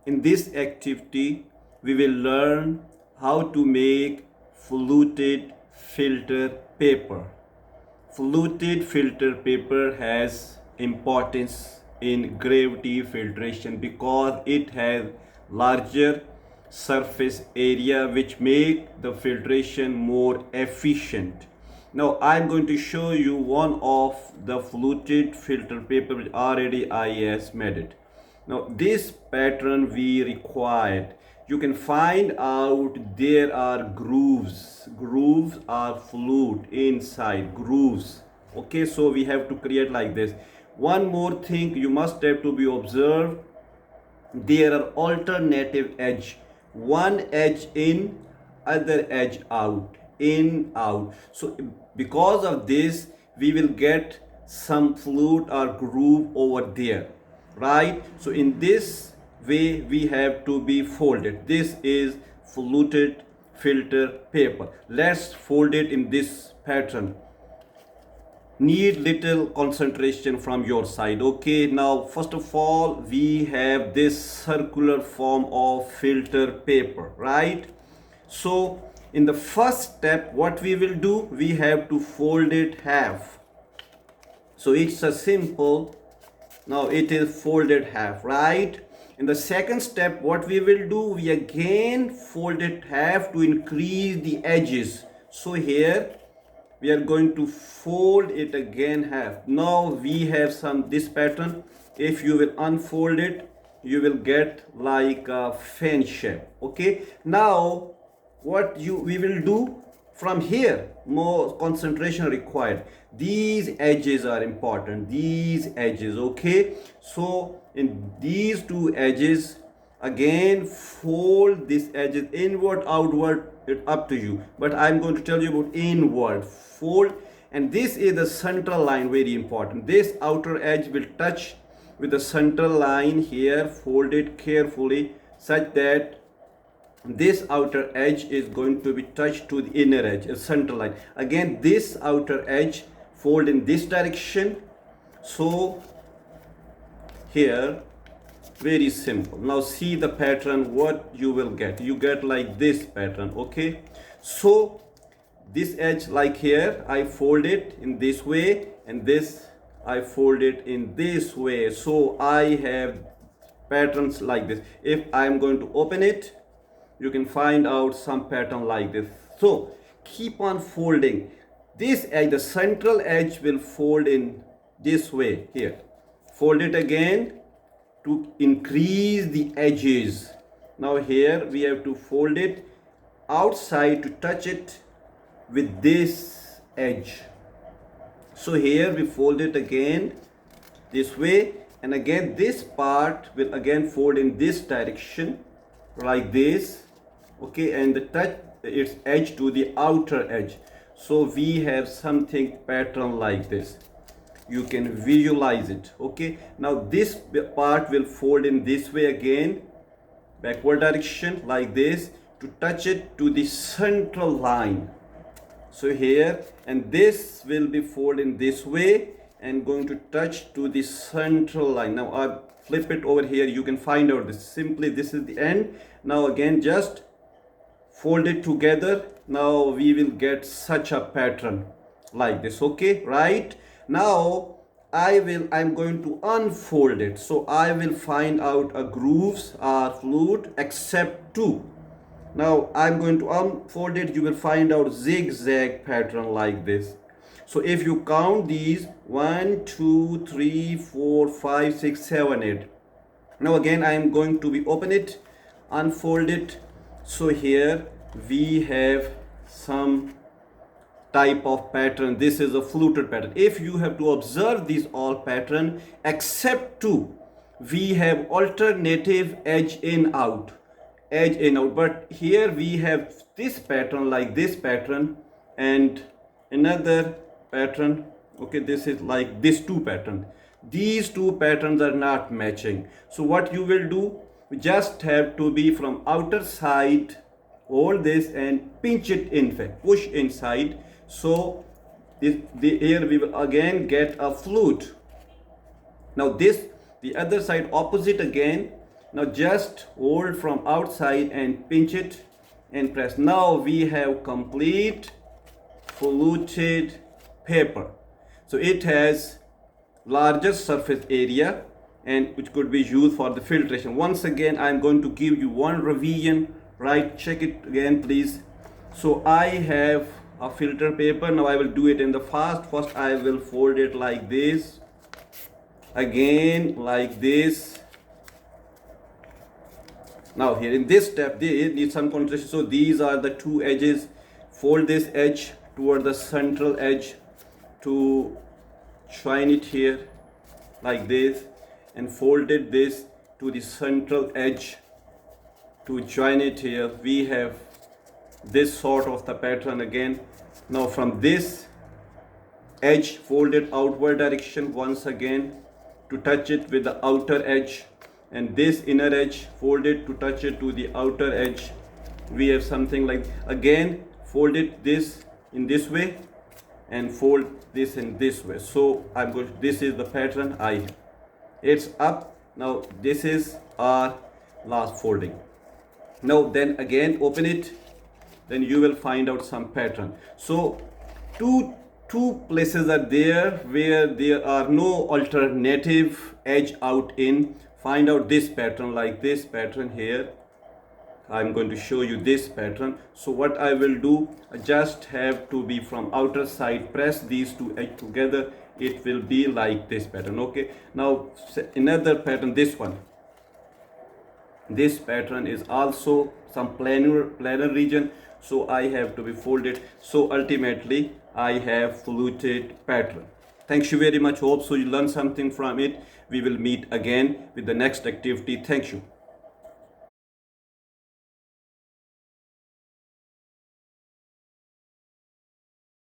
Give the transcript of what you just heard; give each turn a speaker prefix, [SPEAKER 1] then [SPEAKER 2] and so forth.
[SPEAKER 1] In this activity, we will learn how to make fluted filter paper. Fluted filter paper has importance in gravity filtration because it has larger surface area which make the filtration more efficient. Now I'm going to show you one of the fluted filter paper which already I has made it. Now this pattern we required, you can find out there are grooves are flute inside grooves. Okay, so we have to create like this. One more thing you must have to be observed, there are alternative edge, one edge in, other edge out, in out. So because of this we will get some flute or groove over there, right? So in this way we have to be folded. This is fluted filter paper. Let's fold it in this pattern. Need little concentration from your side. Okay, now first of all we have this circular form of filter paper, right? So in the first step what we will do, we have to fold it half. So it's a simple, now it is folded half, right? In the second step what we will do, we again fold it half to increase the edges. So here we are going to fold it again half. Now we have this pattern. If you will unfold it, you will get like a fan shape. Okay, now what we will do from here, more concentration required. These edges are important, these edges. Okay, so in these two edges, again fold these edges inward, outward, it's up to you, but I'm going to tell you about inward fold. And this is the central line, very important. This outer edge will touch with the central line here. Fold it carefully such that this outer edge is going to be touched to the inner edge, a central line. Again this outer edge fold in this direction. So here, very simple. Now see the pattern, what you will get. You get like this pattern. Okay, so this edge, like here I fold it in this way, and this I fold it in this way. So I have patterns like this. If I'm going to open it, you can find out some pattern like this. So keep on folding. This edge, the central edge, will fold in this way. Here, fold it again to increase the edges. Now here we have to fold it outside to touch it with this edge. So here we fold it again this way, and again this part will again fold in this direction like this. Okay, and the touch its edge to the outer edge. So we have something pattern like this. You can visualize it. Okay, now this part will fold in this way again, backward direction like this, to touch it to the central line. So here, and this will be folded in this way and going to touch to the central line. Now I flip it over here, you can find out this. Simply this is the end. Now again just fold it together. Now we will get such a pattern like this. Okay, right? Now I'm going to unfold it. So I will find out a grooves are flute except two. Now I'm going to unfold it. You will find out zigzag pattern like this. So if you count these 1 2 3 4 5 6 7 8. Now again I am going to be open it, unfold it. So here we have some type of pattern. This is a fluted pattern. If you have to observe these all pattern except two, we have alternative edge in out, edge in out. But here we have this pattern like this pattern and another pattern. Okay, this is like this two pattern. These two patterns are not matching. So what you will do, you just have to be from outer side, hold this and pinch it in, push inside. So here we will again get a flute. Now this, the other side opposite again, Now just hold from outside and pinch it and press. Now we have complete fluted paper. So it has largest surface area and which could be used for the filtration. Once again, I'm going to give you one revision, right? Check it again, please. So I have a filter paper. Now I will do it in the fast. First I will fold it like this, again like this. Now here in this step they need some concentration. So these are the two edges. Fold this edge toward the central edge to join it here like this, and folded this to the central edge to join it here. We have this sort of the pattern again. Now from this edge folded outward direction once again to touch it with the outer edge, and this inner edge folded to touch it to the outer edge. We have something like, again fold it this in this way and fold this in this way. So I'm going, this is the pattern I have. It's up. Now this is our last folding. Now then again open it, then you will find out some pattern. So two places are there where there are no alternative edge out in. Find out this pattern, like this pattern here. I'm going to show you this pattern. So what I will do, I just have to be from outer side, press these two edges together, it will be like this pattern. Okay, now another pattern, this one. This pattern is also some planar region, so I have to be folded. So ultimately I have fluted pattern. Thank you very much. Hope so you learn something from it. We will meet again with the next activity. Thank you.